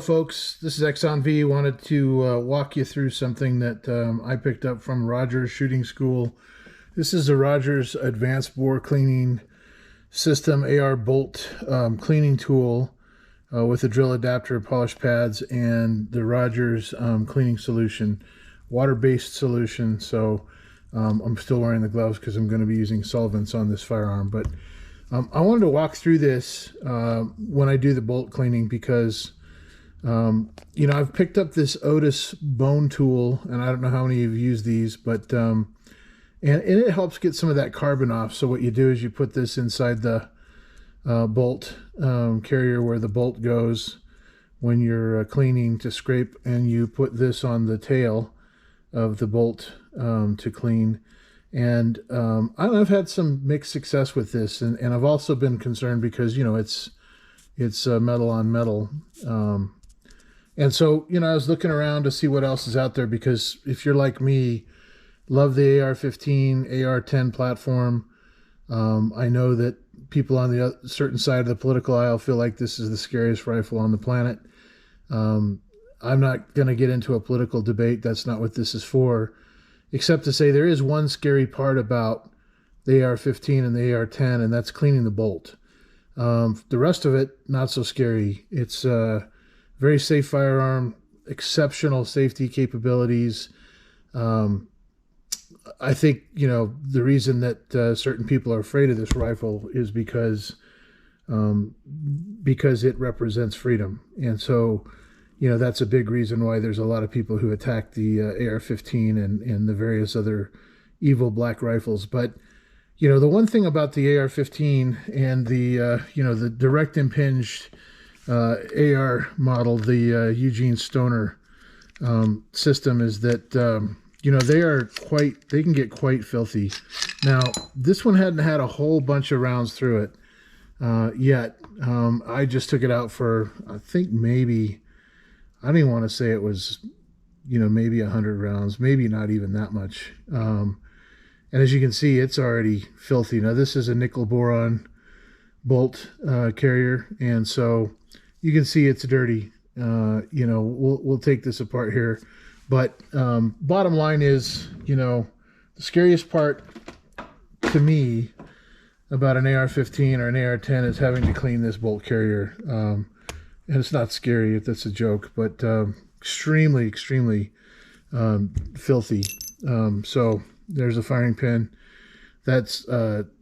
folks, this is Exxon V. Wanted to walk you through something that I picked up from Rogers Shooting School. This is the Rogers Advanced Bore Cleaning System AR Bolt cleaning tool with a drill adapter, polish pads, and the Rogers cleaning solution, water-based solution. So I'm still wearing the gloves because I'm going to be using solvents on this firearm. But I wanted to walk through this when I do the bolt cleaning because I've picked up this Otis bone tool, and I don't know how many of you use these, but and it helps get some of that carbon off. So what you do is you put this inside the bolt carrier where the bolt goes when you're cleaning to scrape, and you put this on the tail of the bolt to clean. And I've had some mixed success with this, and I've also been concerned because it's metal on metal. And so, I was looking around to see what else is out there, because if you're like me, love the AR-15, AR-10 platform. I know that people on the certain side of the political aisle feel like this is the scariest rifle on the planet. I'm not going to get into a political debate. That's not what this is for, except to say there is one scary part about the AR-15 and the AR-10, and that's cleaning the bolt. The rest of it, not so scary. It's very safe firearm, exceptional safety capabilities. I think, the reason that certain people are afraid of this rifle is because it represents freedom. And so, that's a big reason why there's a lot of people who attack the AR-15 and the various other evil black rifles. But, the one thing about the AR-15 and the direct impinged AR model, the Eugene Stoner system, is that they can get quite filthy. Now, this one hadn't had a whole bunch of rounds through it yet. I just took it out for, I think maybe, I don't even want to say it was, maybe 100 rounds, maybe not even that much. And as you can see, it's already filthy. Now, this is a nickel boron bolt carrier, and so you can see it's dirty. We'll take this apart here, but bottom line is, the scariest part to me about an AR-15 or an AR-10 is having to clean this bolt carrier. And it's not scary if that's a joke, but extremely filthy. So there's a firing pin. That's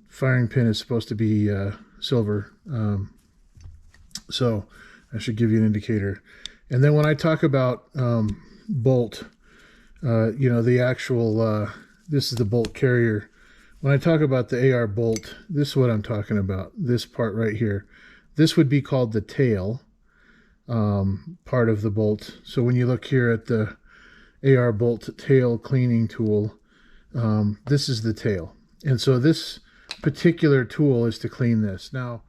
firing pin is supposed to be silver. So I should give you an indicator. And then when I talk about bolt, the actual, this is the bolt carrier. When I talk about the AR bolt, this is what I'm talking about. This part right here. This would be called the tail part of the bolt. So when you look here at the AR bolt tail cleaning tool, this is the tail. And so this particular tool is to clean this. Now,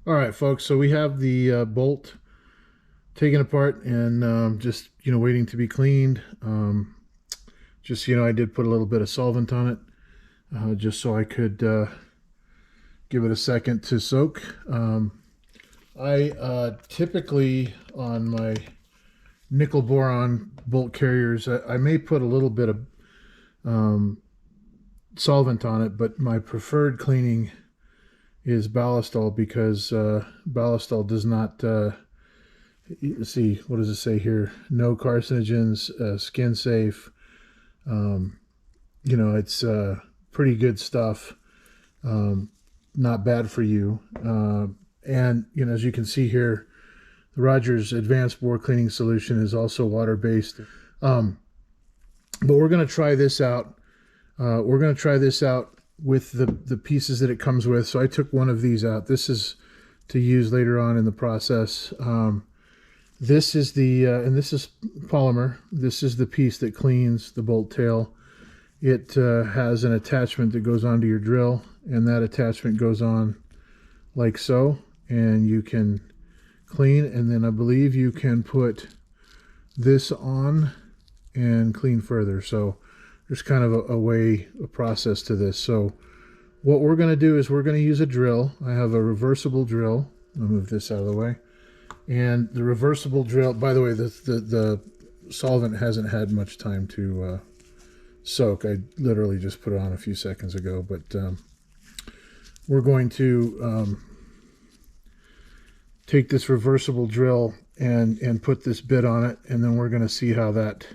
all right, folks, so we have the bolt taken apart and just, waiting to be cleaned. I did put a little bit of solvent on it just so I could give it a second to soak. I typically, on my nickel boron bolt carriers, I may put a little bit of solvent on it, but my preferred cleaning is Ballistol, because Ballistol does not, see, what does it say here? No carcinogens, skin safe. It's pretty good stuff. Not bad for you. And, as you can see here, the Rogers Advanced Bore Cleaning Solution is also water-based. But we're going to try this out. We're going to try this out with the pieces that it comes with. So I took one of these out. This is to use later on in the process. This is and this is polymer. This is the piece that cleans the bolt tail. It has an attachment that goes onto your drill, and that attachment goes on like so, and you can clean, and then I believe you can put this on and clean further. So there's kind of a process to this. So what we're going to do is we're going to use a drill. I have a reversible drill. I'll move this out of the way. And the reversible drill, by the way, the solvent hasn't had much time to soak. I literally just put it on a few seconds ago, but we're going to take this reversible drill and put this bit on it, and then we're going to see how that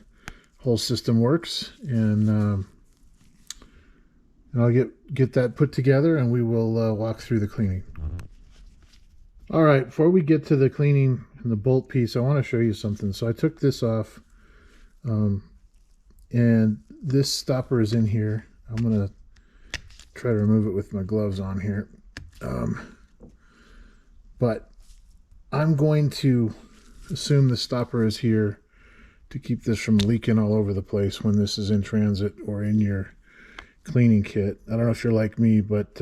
whole system works, and I'll get that put together, and we will walk through the cleaning. All right, before we get to the cleaning and the bolt piece, I want to show you something. So I took this off, and this stopper is in here. I'm going to try to remove it with my gloves on here. But I'm going to assume the stopper is here to keep this from leaking all over the place when this is in transit or in your cleaning kit. I don't know if you're like me, but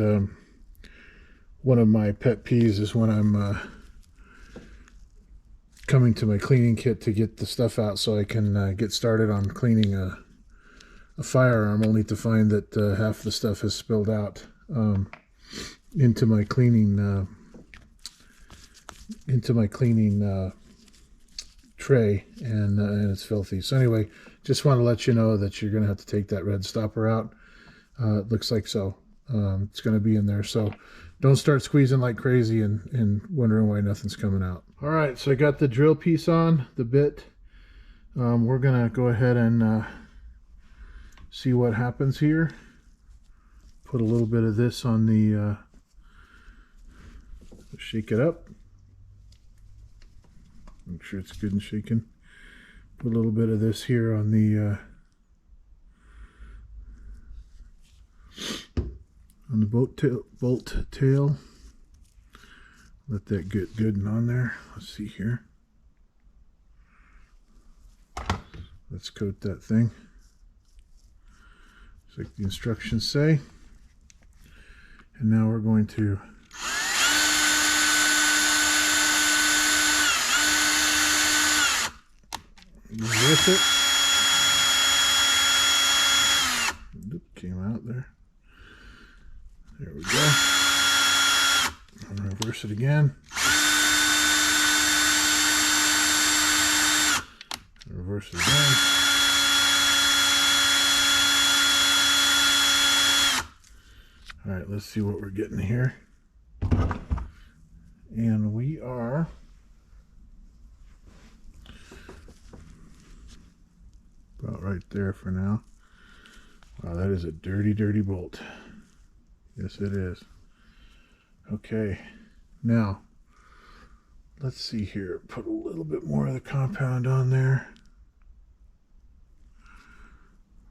one of my pet peeves is when I'm coming to my cleaning kit to get the stuff out so I can get started on cleaning a firearm, only to find that half the stuff has spilled out into my cleaning tray, and it's filthy. So anyway, just want to let you know that you're going to have to take that red stopper out. It looks like so. It's going to be in there, so don't start squeezing like crazy and wondering why nothing's coming out. All right, so I got the drill piece on, the bit. We're going to go ahead and see what happens here. Put a little bit of this on the, shake it up. Make sure it's good and shaken. Put a little bit of this here on the bolt tail. Let that get good and on there. Let's see here. Let's coat that thing, just like the instructions say. And now we're going to reverse it. Oop, came out there. There we go. And reverse it again. Reverse it again. All right, let's see what we're getting here. And we are about right there for now. Wow, that is a dirty, dirty bolt. Yes, it is. Okay, now let's see here. Put a little bit more of the compound on there.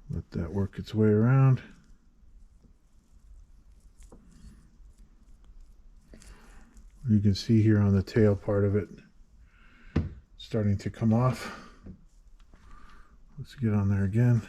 Let that work its way around. You can see here on the tail part of it starting to come off. Let's get on there again.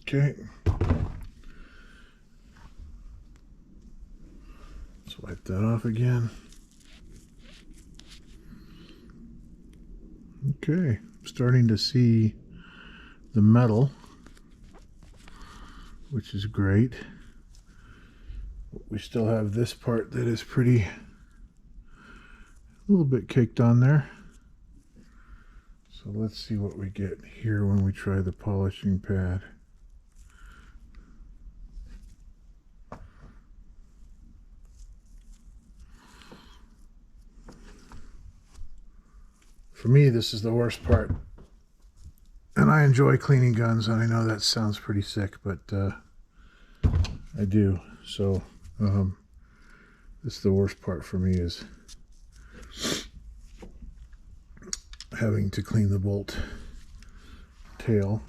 Okay. Let's wipe that off again. Okay, I'm starting to see the metal, which is great. We still have this part that is pretty, a little bit caked on there. So let's see what we get here when we try the polishing pad. For me, this is the worst part. And I enjoy cleaning guns, and I know that sounds pretty sick, but I do. So this is the worst part for me, is having to clean the bolt tail.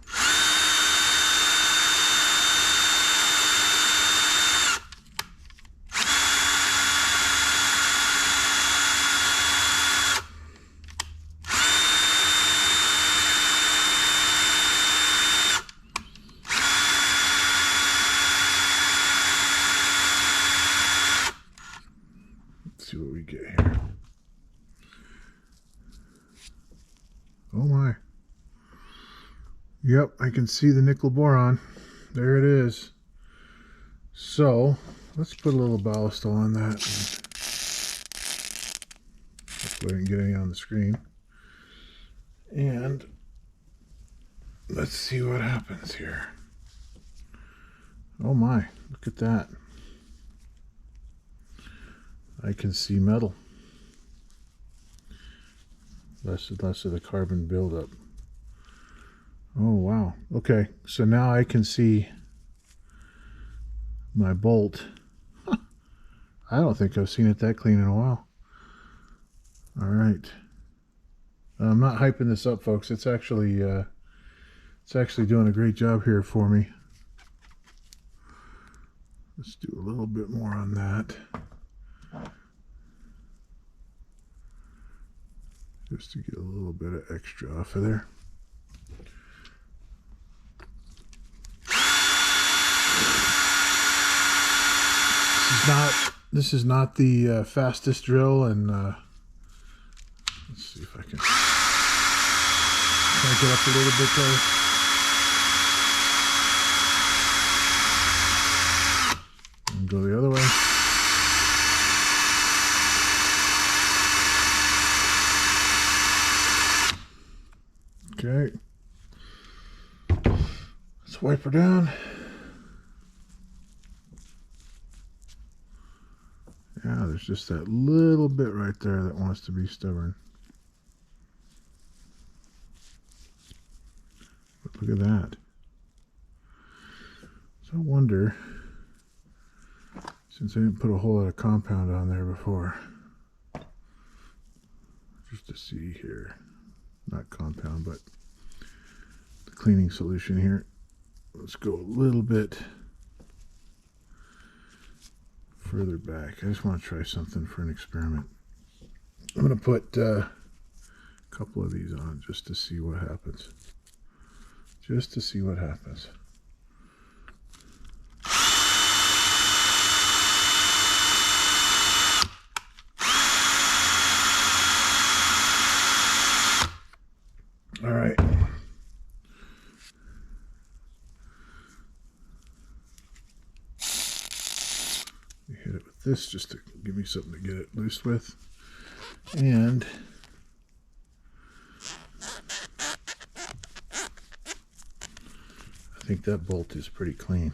Yep, I can see the nickel boron. There it is. So let's put a little ballast on that. Hopefully I didn't get any on the screen. And let's see what happens here. Oh my, look at that. I can see metal. Less and less of the carbon buildup. Oh wow. Okay, so now I can see my bolt. I don't think I've seen it that clean in a while. All right. I'm not hyping this up, folks. It's actually doing a great job here for me. Let's do a little bit more on that. Just to get a little bit of extra off of there. This is not the fastest drill, and let's see if I can crank it up a little bit there. And go the other way. Okay. Let's wipe her down. Yeah, there's just that little bit right there that wants to be stubborn. But look at that. So I wonder, since I didn't put a whole lot of compound on there before, just to see here, not compound, but the cleaning solution here. Let's go a little bit further back. I just want to try something for an experiment. I'm going to put a couple of these on just to see what happens. Just to see what happens. All right. Hit it with this just to give me something to get it loose with. And I think that bolt is pretty clean.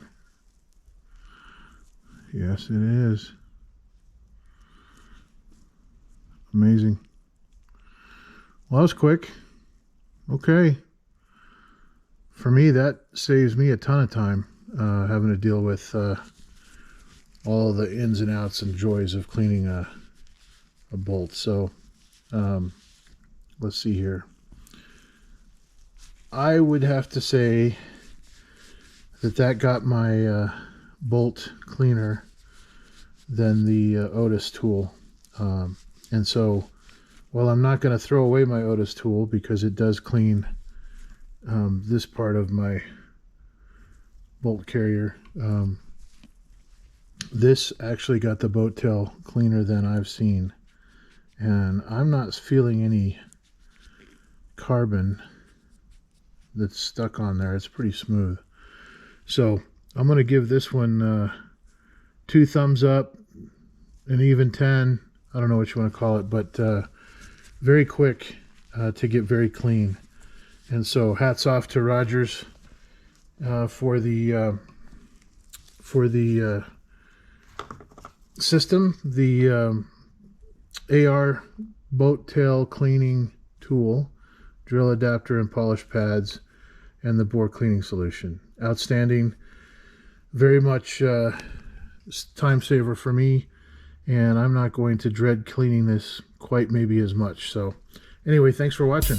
Yes, it is. Amazing. Well, that was quick. Okay. For me, that saves me a ton of time having to deal with all the ins and outs and joys of cleaning a bolt. So let's see here. I would have to say that got my bolt cleaner than the Otis tool. And so, well, I'm not going to throw away my Otis tool because it does clean this part of my bolt carrier. This actually got the boat tail cleaner than I've seen, and I'm not feeling any carbon that's stuck on there. It's pretty smooth. So I'm going to give this one 2 thumbs up, an even 10. I don't know what you want to call it, but very quick to get very clean. And so hats off to Rogers for the system, the AR boat tail cleaning tool, drill adapter and polish pads, and the bore cleaning solution. Outstanding. Very much time saver for me, and I'm not going to dread cleaning this quite maybe as much. So anyway, thanks for watching.